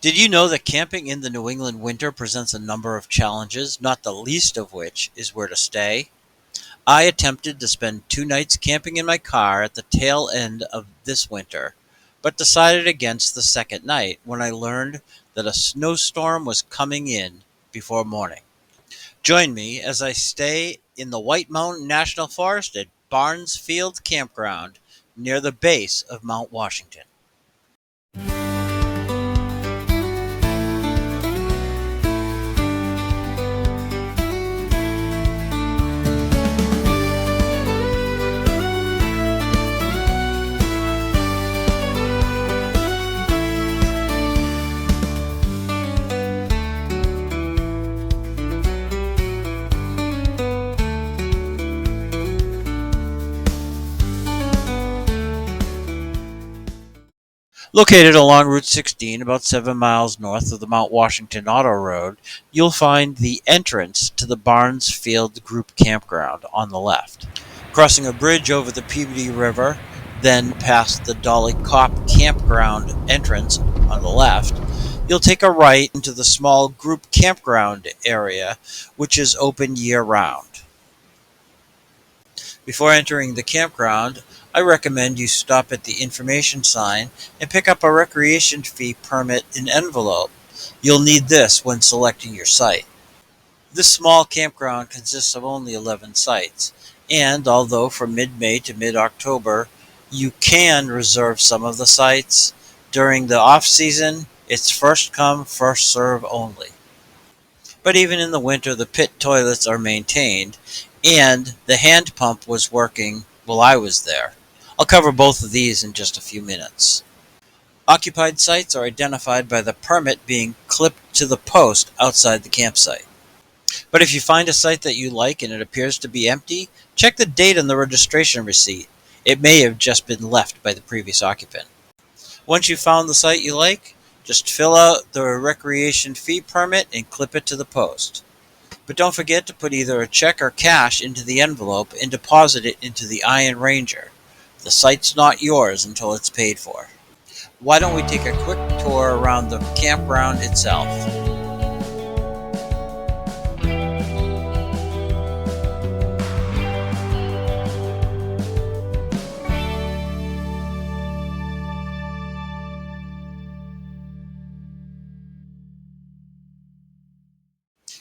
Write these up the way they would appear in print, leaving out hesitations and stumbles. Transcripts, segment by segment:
Did you know that camping in the New England winter presents a number of challenges, not the least of which is where to stay? I attempted to spend 2 nights camping in my car at the tail end of this winter, but decided against the second night when I learned that a snowstorm was coming in before morning. Join me as I stay in the White Mountain National Forest at Barnes Field Campground near the base of Mount Washington. Located along Route 16, about 7 miles north of the Mount Washington Auto Road, you'll find the entrance to the Barnes Field Group Campground on the left. Crossing a bridge over the Peabody River, then past the Dolly Cop Campground entrance on the left, you'll take a right into the small group campground area, which is open year round. Before entering the campground, I recommend you stop at the information sign and pick up a recreation fee permit in envelope. You'll need this when selecting your site. This small campground consists of only 11 sites, and although from mid-May to mid-October you can reserve some of the sites, during the off-season it's first come, first serve only. But even in the winter, the pit toilets are maintained, and the hand pump was working while I was there. I'll cover both of these in just a few minutes. Occupied sites are identified by the permit being clipped to the post outside the campsite. But if you find a site that you like and it appears to be empty, check the date on the registration receipt. It may have just been left by the previous occupant. Once you've found the site you like, just fill out the recreation fee permit and clip it to the post. But don't forget to put either a check or cash into the envelope and deposit it into the Iron Ranger. The site's not yours until it's paid for. Why don't we take a quick tour around the campground itself?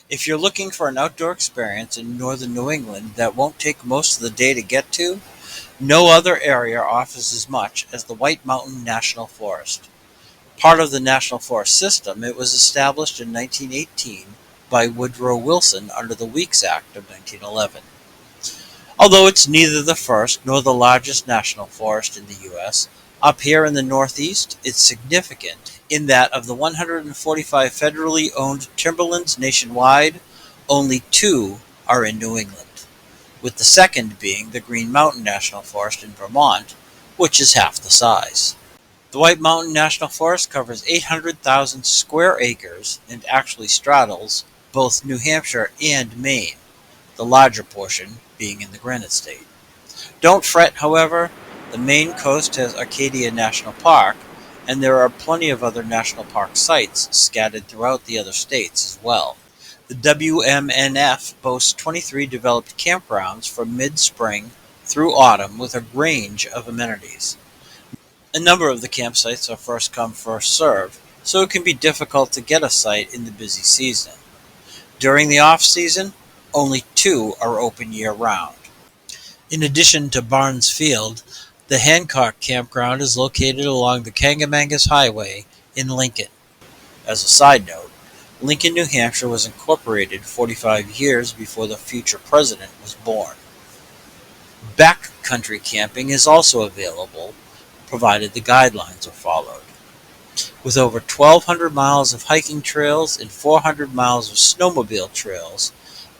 If you're looking for an outdoor experience in northern New England that won't take most of the day to get to, no other area offers as much as the White Mountain National Forest. Part of the National Forest System, it was established in 1918 by Woodrow Wilson under the Weeks Act of 1911. Although it's neither the first nor the largest national forest in the U.S., up here in the Northeast, it's significant in that of the 145 federally owned timberlands nationwide, only 2 are in New England, with the second being the Green Mountain National Forest in Vermont, which is half the size. The White Mountain National Forest covers 800,000 square acres and actually straddles both New Hampshire and Maine, the larger portion being in the Granite State. Don't fret, however, the Maine coast has Arcadia National Park, and there are plenty of other national park sites scattered throughout the other states as well. The WMNF boasts 23 developed campgrounds from mid-spring through autumn with a range of amenities. A number of the campsites are first come, first served, so it can be difficult to get a site in the busy season. During the off-season, only 2 are open year-round. In addition to Barnes Field, the Hancock Campground is located along the Kangamangas Highway in Lincoln. As a side note, Lincoln, New Hampshire was incorporated 45 years before the future president was born. Backcountry camping is also available, provided the guidelines are followed. With over 1,200 miles of hiking trails and 400 miles of snowmobile trails,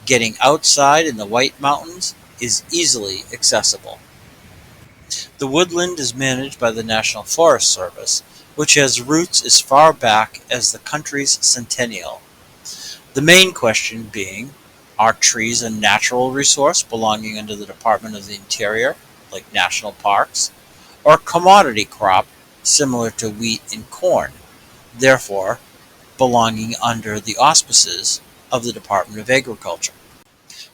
getting outside in the White Mountains is easily accessible. The woodland is managed by the National Forest Service, which has roots as far back as the country's centennial. The main question being, are trees a natural resource belonging under the Department of the Interior, like national parks, or a commodity crop similar to wheat and corn, therefore belonging under the auspices of the Department of Agriculture.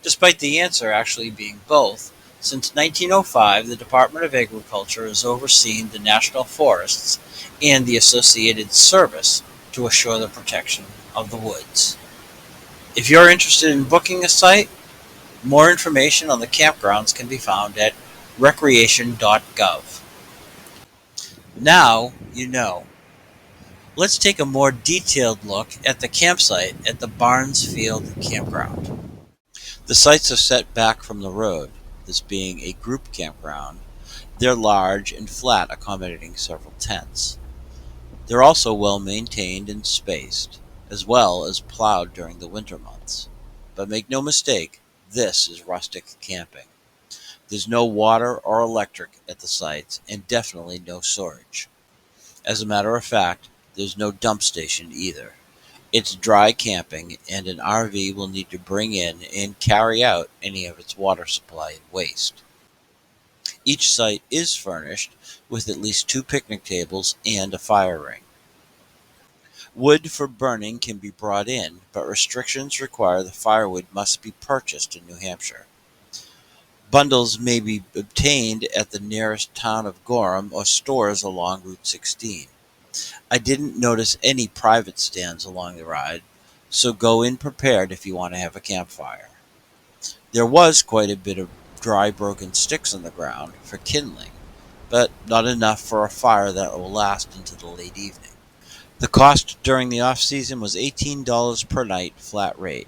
Despite the answer actually being both, since 1905 the Department of Agriculture has overseen the national forests and the associated service to assure the protection of the woods. If you're interested in booking a site, more information on the campgrounds can be found at recreation.gov. Now you know. Let's take a more detailed look at the campsite at the Barnes Field Campground. The sites are set back from the road, this being a group campground. They're large and flat, accommodating several tents. They're also well maintained and spaced, as well as plowed during the winter months. But make no mistake, this is rustic camping. There's no water or electric at the sites, and definitely no storage. As a matter of fact, there's no dump station either. It's dry camping, and an RV will need to bring in and carry out any of its water supply and waste. Each site is furnished with at least 2 picnic tables and a fire ring. Wood for burning can be brought in, but restrictions require the firewood must be purchased in New Hampshire. Bundles may be obtained at the nearest town of Gorham or stores along Route 16. I didn't notice any private stands along the ride, so go in prepared if you want to have a campfire. There was quite a bit of dry broken sticks on the ground for kindling, but not enough for a fire that will last into the late evening. The cost during the off-season was $18 per night flat rate.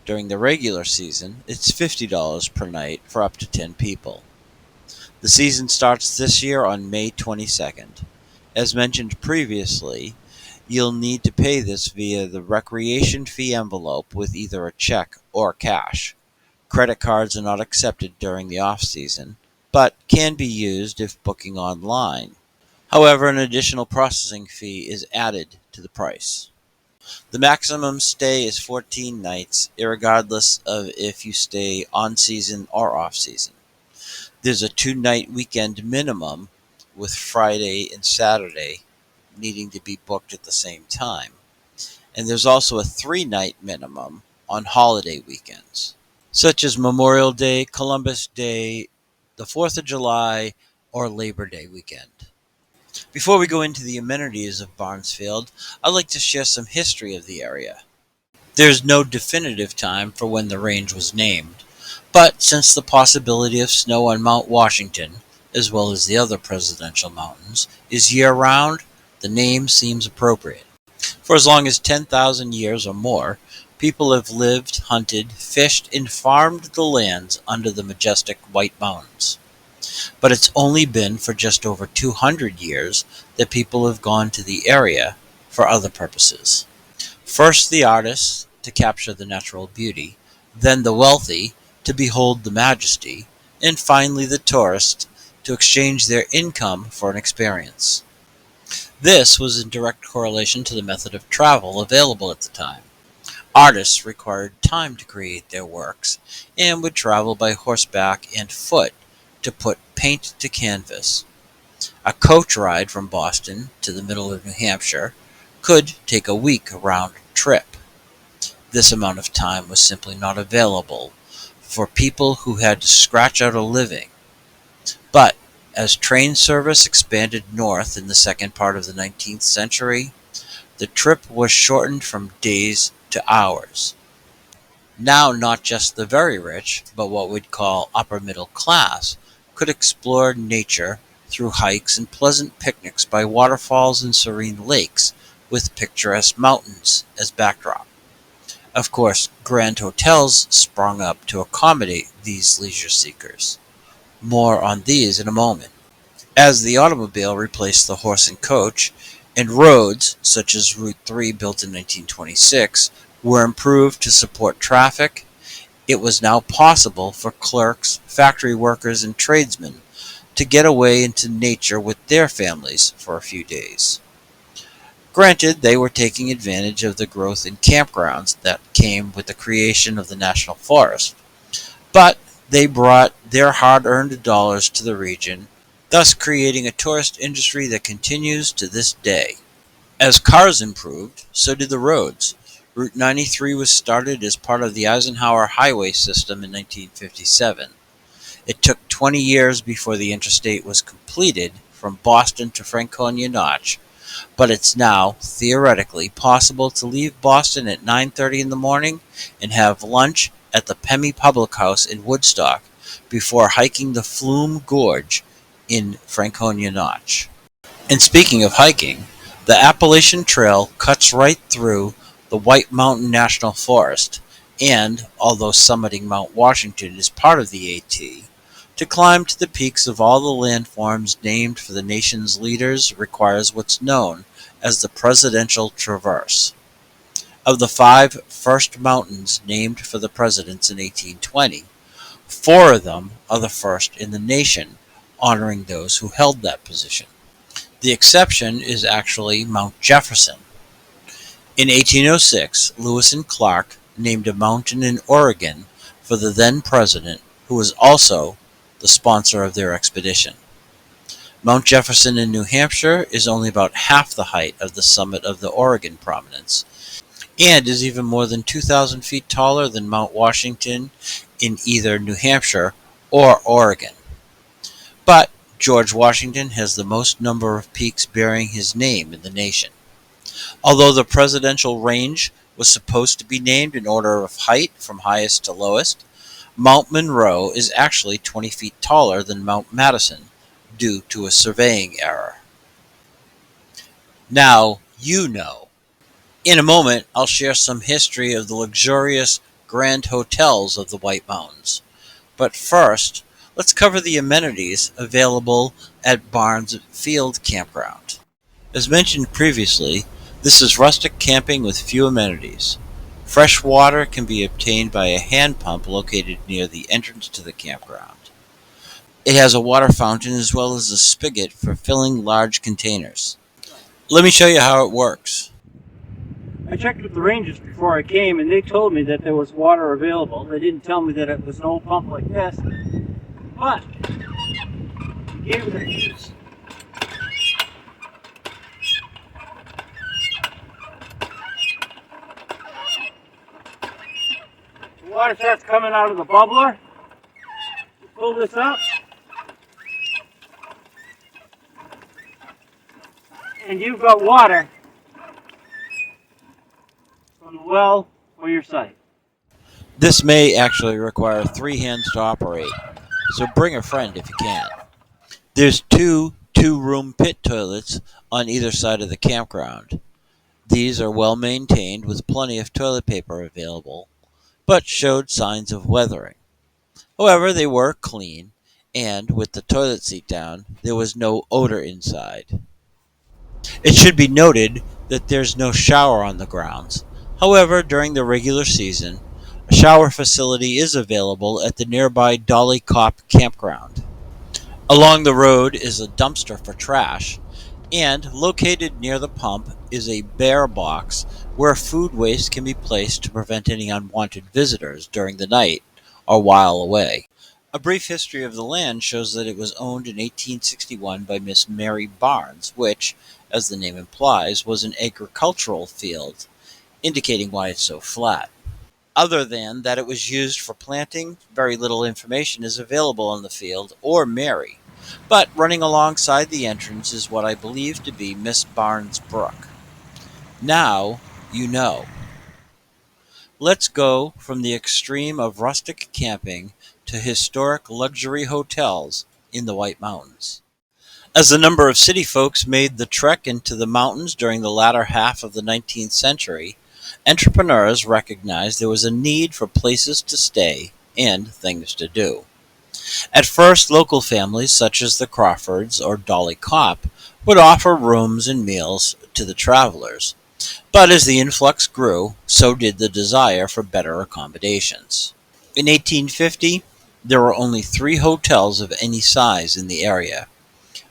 During the regular season, it's $50 per night for up to 10 people. The season starts this year on May 22nd. As mentioned previously, you'll need to pay this via the recreation fee envelope with either a check or cash. Credit cards are not accepted during the off-season, but can be used if booking online. However, an additional processing fee is added to the price. The maximum stay is 14 nights, irregardless of if you stay on-season or off-season. There's a 2-night weekend minimum, with Friday and Saturday needing to be booked at the same time. And there's also a 3-night minimum on holiday weekends, such as Memorial Day, Columbus Day, the 4th of July, or Labor Day weekend. Before we go into the amenities of Barnes Field, I'd like to share some history of the area. There's no definitive time for when the range was named, but since the possibility of snow on Mount Washington, as well as the other presidential mountains, is year-round, the name seems appropriate. For as long as 10,000 years or more, people have lived, hunted, fished, and farmed the lands under the majestic White Mountains. But it's only been for just over 200 years that people have gone to the area for other purposes. First the artists, to capture the natural beauty, then the wealthy, to behold the majesty, and finally the tourists, to exchange their income for an experience. This was in direct correlation to the method of travel available at the time. Artists required time to create their works, and would travel by horseback and foot to put paint to canvas. A coach ride from Boston to the middle of New Hampshire could take a week round trip. This amount of time was simply not available for people who had to scratch out a living. But as train service expanded north in the second part of the 19th century, the trip was shortened from days to hours. Now not just the very rich, but what we'd call upper middle class, could explore nature through hikes and pleasant picnics by waterfalls and serene lakes with picturesque mountains as backdrop. Of course, grand hotels sprung up to accommodate these leisure seekers. More on these in a moment. As the automobile replaced the horse and coach, and roads, such as Route 3 built in 1926, were improved to support traffic, it was now possible for clerks, factory workers, and tradesmen to get away into nature with their families for a few days. Granted, they were taking advantage of the growth in campgrounds that came with the creation of the National Forest, but they brought their hard-earned dollars to the region, thus creating a tourist industry that continues to this day. As cars improved, so did the roads. Route 93 was started as part of the Eisenhower highway system in 1957. It took 20 years before the interstate was completed from Boston to Franconia Notch, but it's now, theoretically, possible to leave Boston at 9:30 in the morning and have lunch at the Pemmy Public House in Woodstock before hiking the Flume Gorge in Franconia Notch. And speaking of hiking, the Appalachian Trail cuts right through the White Mountain National Forest, and, although summiting Mount Washington is part of the AT, to climb to the peaks of all the landforms named for the nation's leaders requires what's known as the Presidential Traverse. Of the 5 first mountains named for the presidents in 1820, 4 of them are the first in the nation, honoring those who held that position. The exception is actually Mount Jefferson. In 1806, Lewis and Clark named a mountain in Oregon for the then president, who was also the sponsor of their expedition. Mount Jefferson in New Hampshire is only about half the height of the summit of the Oregon prominence, and is even more than 2,000 feet taller than Mount Washington in either New Hampshire or Oregon. But George Washington has the most number of peaks bearing his name in the nation. Although the presidential range was supposed to be named in order of height from highest to lowest, Mount Monroe is actually 20 feet taller than Mount Madison due to a surveying error. Now you know. In a moment, I'll share some history of the luxurious grand hotels of the White Mountains. But first, let's cover the amenities available at Barnes Field Campground. As mentioned previously, this is rustic camping with few amenities. Fresh water can be obtained by a hand pump located near the entrance to the campground. It has a water fountain as well as a spigot for filling large containers. Let me show you how it works. I checked with the rangers before I came, and they told me that there was water available. They didn't tell me that it was an old pump like this, but he gave it a use. The water starts coming out of the bubbler. You pull this up, and you've got water from the well or your site. This may actually require 3 hands to operate, so bring a friend if you can. There's 2 two-room pit toilets on either side of the campground. These are well maintained with plenty of toilet paper available, but showed signs of weathering. However, they were clean, and with the toilet seat down, there was no odor inside. It should be noted that there's no shower on the grounds. However, during the regular season, a shower facility is available at the nearby Dolly Cop Campground. Along the road is a dumpster for trash, and located near the pump is a bear box where food waste can be placed to prevent any unwanted visitors during the night or while away. A brief history of the land shows that it was owned in 1861 by Miss Mary Barnes, which, as the name implies, was an agricultural field, indicating why it's so flat. Other than that it was used for planting, very little information is available on the field or Mary, but running alongside the entrance is what I believe to be Miss Barnes' Brook. Now you know. Let's go from the extreme of rustic camping to historic luxury hotels in the White Mountains. As the number of city folks made the trek into the mountains during the latter half of the 19th century, entrepreneurs recognized there was a need for places to stay and things to do. At first, local families such as the Crawfords or Dolly Cop would offer rooms and meals to the travelers, but as the influx grew, so did the desire for better accommodations. In 1850, there were only 3 hotels of any size in the area.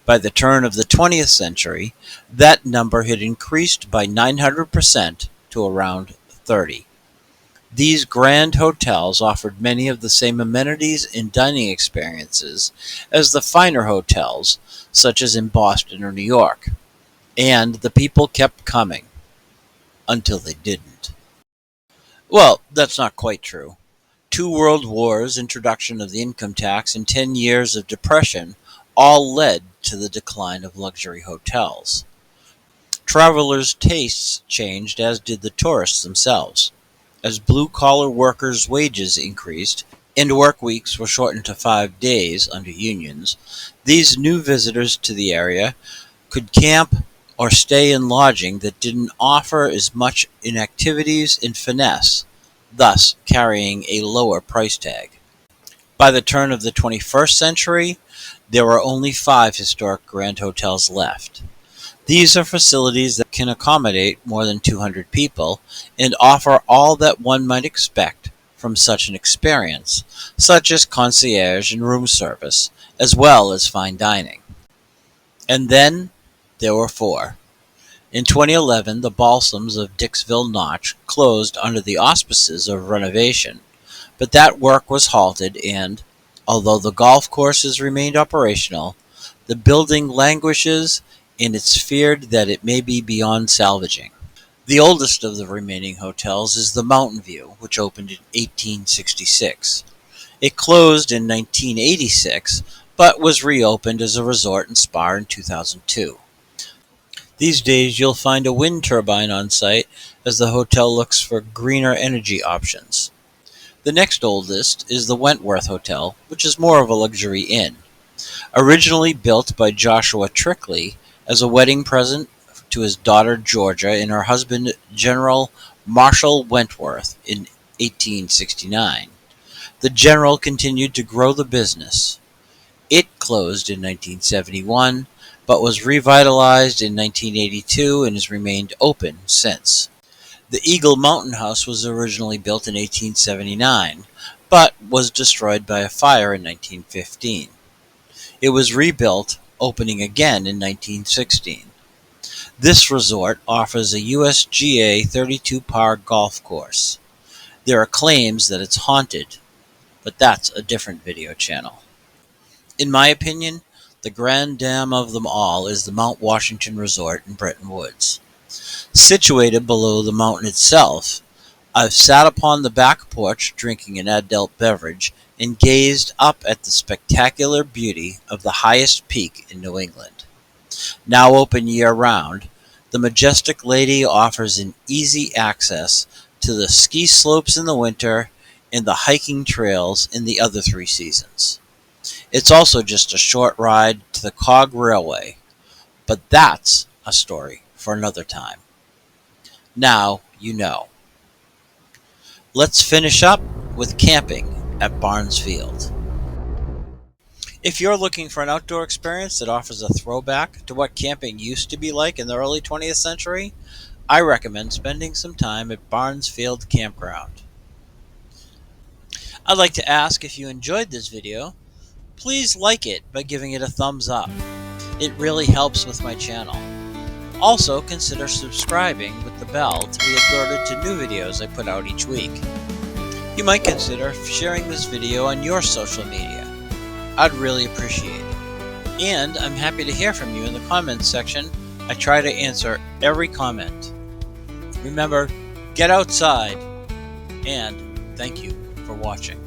By the turn of the 20th century, that number had increased by 900% to around 30. These grand hotels offered many of the same amenities and dining experiences as the finer hotels, such as in Boston or New York. And the people kept coming. until they didn't. Well, that's not quite true. 2 world wars, introduction of the income tax, and 10 years of depression all led to the decline of luxury hotels. Travelers' tastes changed, as did the tourists themselves. As blue-collar workers' wages increased and work weeks were shortened to 5 days under unions, these new visitors to the area could camp or stay in lodging that didn't offer as much in activities and finesse, thus carrying a lower price tag. By the turn of the 21st century, there were only 5 historic Grand Hotels left. These are facilities that can accommodate more than 200 people and offer all that one might expect from such an experience, such as concierge and room service, as well as fine dining. And then there were 4. In 2011, the Balsams of Dixville Notch closed under the auspices of renovation, but that work was halted and, although the golf courses remained operational, the building languishes and it's feared that it may be beyond salvaging. The oldest of the remaining hotels is the Mountain View, which opened in 1866. It closed in 1986, but was reopened as a resort and spa in 2002. These days you'll find a wind turbine on site as the hotel looks for greener energy options. The next oldest is the Wentworth Hotel, which is more of a luxury inn. Originally built by Joshua Trickley as a wedding present to his daughter Georgia and her husband General Marshall Wentworth in 1869. The General continued to grow the business. It closed in 1971, but was revitalized in 1982 and has remained open since. The Eagle Mountain House was originally built in 1879, but was destroyed by a fire in 1915. It was rebuilt, opening again in 1916. This resort offers a USGA 32-par golf course. There are claims that it's haunted, but that's a different video channel. In my opinion, the grand dam of them all is the Mount Washington Resort in Bretton Woods. Situated below the mountain itself, I've sat upon the back porch drinking an adult beverage and gazed up at the spectacular beauty of the highest peak in New England. Now open year-round, the majestic lady offers an easy access to the ski slopes in the winter and the hiking trails in the other 3 seasons. It's also just a short ride to the Cog Railway, but that's a story for another time. Now you know. Let's finish up with camping at Barnes Field. If you're looking for an outdoor experience that offers a throwback to what camping used to be like in the early 20th century, I recommend spending some time at Barnes Field Campground. I'd like to ask if you enjoyed this video, please like it by giving it a thumbs up. It really helps with my channel. Also, consider subscribing with the bell to be alerted to new videos I put out each week. You might consider sharing this video on your social media. I'd really appreciate it. And I'm happy to hear from you in the comments section. I try to answer every comment. Remember, get outside, and thank you for watching.